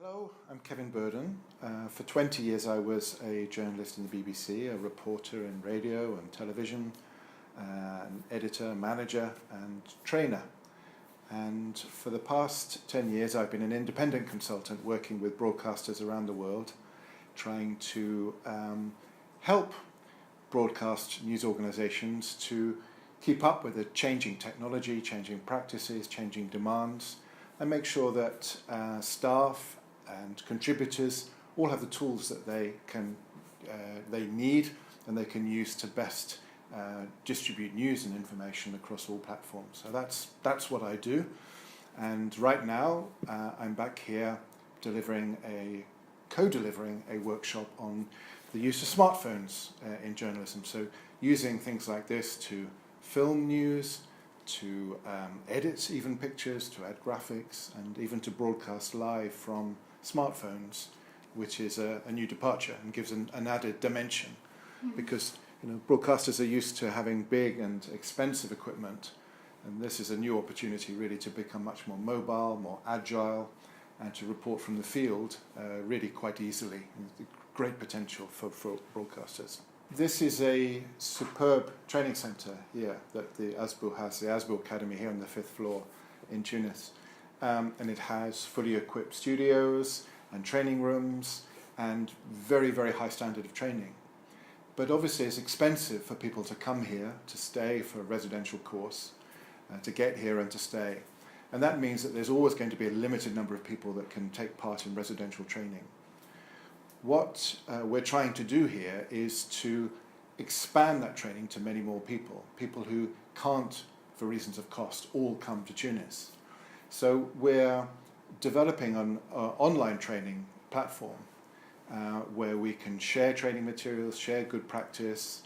Hello, I'm Kevin Burden. For 20 years I was a journalist in the BBC, a reporter in radio and television, an editor, manager and trainer. And for the past 10 years I've been an independent consultant working with broadcasters around the world, trying to help broadcast news organisations to keep up with the changing technology, changing practices, changing demands, and make sure that staff and contributors all have the tools that they need and they can use to best distribute news and information across all platforms. So that's what I do. And right now I'm back here co-delivering a workshop on the use of smartphones in journalism. So using things like this to film news, to edit even pictures, to add graphics, and even to broadcast live from smartphones, which is a new departure and gives an added dimension. Because broadcasters are used to having big and expensive equipment, and this is a new opportunity really to become much more mobile, more agile, and to report from the field really quite easily. Great potential for broadcasters. This is a superb training centre here that the ASBU has, the ASBU Academy here on the 5th floor in Tunis. And it has fully equipped studios and training rooms and very, very high standard of training. But obviously it's expensive for people to come here, to stay for a residential course, to get here and to stay. And that means that there's always going to be a limited number of people that can take part in residential training. What we're trying to do here is to expand that training to many more people who can't, for reasons of cost, all come to Tunis. So we're developing an online training platform where we can share training materials, share good practice,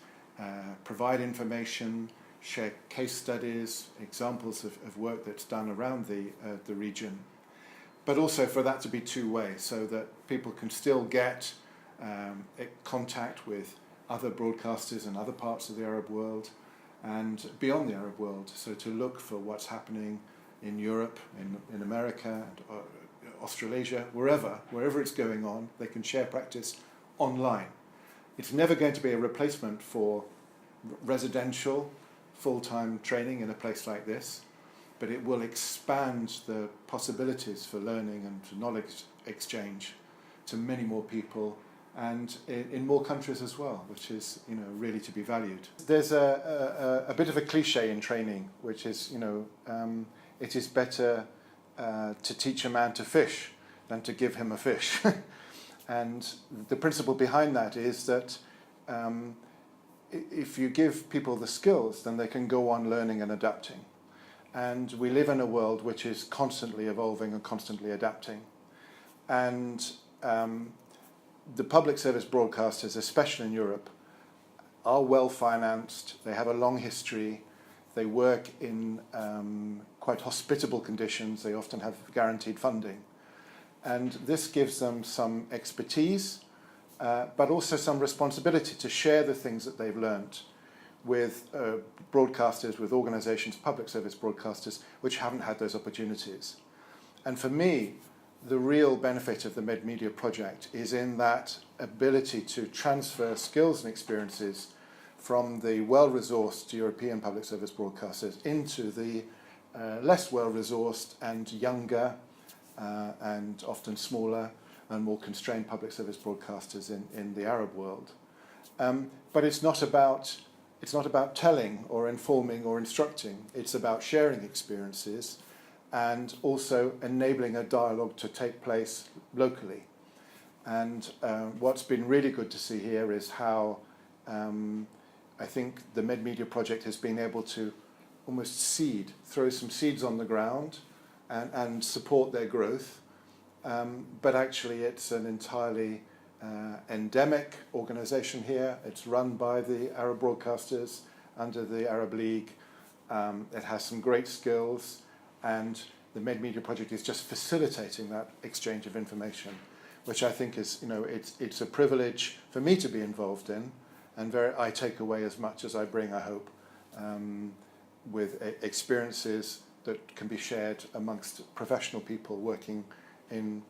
provide information, share case studies, examples of work that's done around the region. But also for that to be two-way, so that people can still get contact with other broadcasters in other parts of the Arab world and beyond the Arab world. So to look for what's happening in Europe, in America, and Australasia, wherever it's going on, they can share practice online. It's never going to be a replacement for residential, full-time training in a place like this, but it will expand the possibilities for learning and for knowledge exchange to many more people and in more countries as well, which is really to be valued. There's a bit of a cliche in training, which is it is better to teach a man to fish than to give him a fish. And the principle behind that is that if you give people the skills, then they can go on learning and adapting. And we live in a world which is constantly evolving and constantly adapting. And the public service broadcasters, especially in Europe, are well financed. They have a long history. They work in quite hospitable conditions. They often have guaranteed funding. And this gives them some expertise, but also some responsibility to share the things that they've learnt with broadcasters, with organisations, public service broadcasters, which haven't had those opportunities. And for me, the real benefit of the MedMedia project is in that ability to transfer skills and experiences from the well-resourced European public service broadcasters into the less well-resourced and younger and often smaller and more constrained public service broadcasters in the Arab world. But it's not about telling or informing or instructing. It's about sharing experiences and also enabling a dialogue to take place locally. And what's been really good to see here is how I think the MedMedia project has been able to almost throw some seeds on the ground and support their growth. But actually it's an entirely endemic organisation here. It's run by the Arab broadcasters under the Arab League. It has some great skills, and the MedMedia project is just facilitating that exchange of information, which I think is, it's a privilege for me to be involved in, and I take away as much as I bring, I hope, with experiences that can be shared amongst professional people working in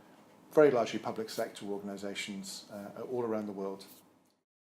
very largely public sector organisations all around the world.